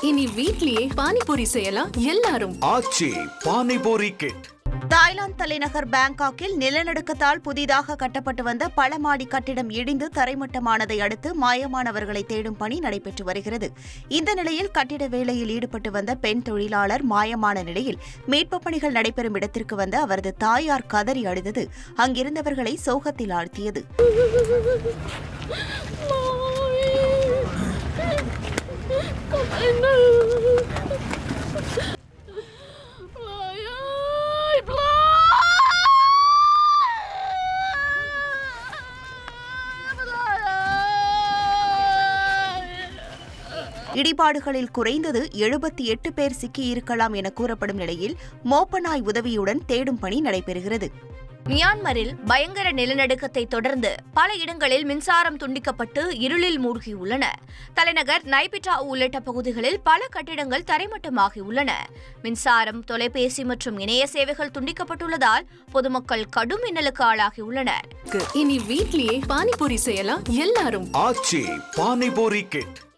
இனி வீட்லயே பானிபூரி செய்யலாம் எல்லாரும். ஆச்சி பானிபூரி கிட். தாய்லாந்து தலைநகர் பாங்காக்கில் நிலநடுக்கத்தால் புதிதாக கட்டப்பட்டு வந்த பல மாடி கட்டிடம் இடிந்து தரைமட்டமானதை அடுத்து மாயமானவர்களை தேடும் பணி நடைபெற்று வருகிறது. இந்த நிலையில் கட்டிட வேலையில் ஈடுபட்டு வந்த பெண் தொழிலாளர் மாயமான நிலையில் மீட்புப் பணிகள் நடைபெறும் இடத்திற்கு வந்த அவரது தாயார் கதறி அழுதது அங்கிருந்தவர்களை சோகத்தில் ஆழ்த்தியது. இடிபாடுகளில் குறைந்தது 78 பேர் சிக்கியிருக்கலாம் என கூறப்படும் நிலையில் மோப்பநாய் உதவியுடன் தேடும் பணி நடைபெறுகிறது. மியான்மரில் பயங்கர நிலநடுக்கத்தை தொடர்ந்து பல இடங்களில் மின்சாரம் துண்டிக்கப்பட்டு இருளில் மூழ்கியுள்ளன. தலைநகர் நைபிட்டா உள்ளிட்ட பகுதிகளில் பல கட்டிடங்கள் தரைமட்டமாகியுள்ளன. மின்சாரம், தொலைபேசி மற்றும் இணைய சேவைகள் துண்டிக்கப்பட்டுள்ளதால் பொதுமக்கள் கடும் இன்னலுக்கு ஆளாகியுள்ளனர். இனி வீட்லயே பானிபூரி செய்யலாம் எல்லாரும். ஆச்சி பானிபூரி கிட்.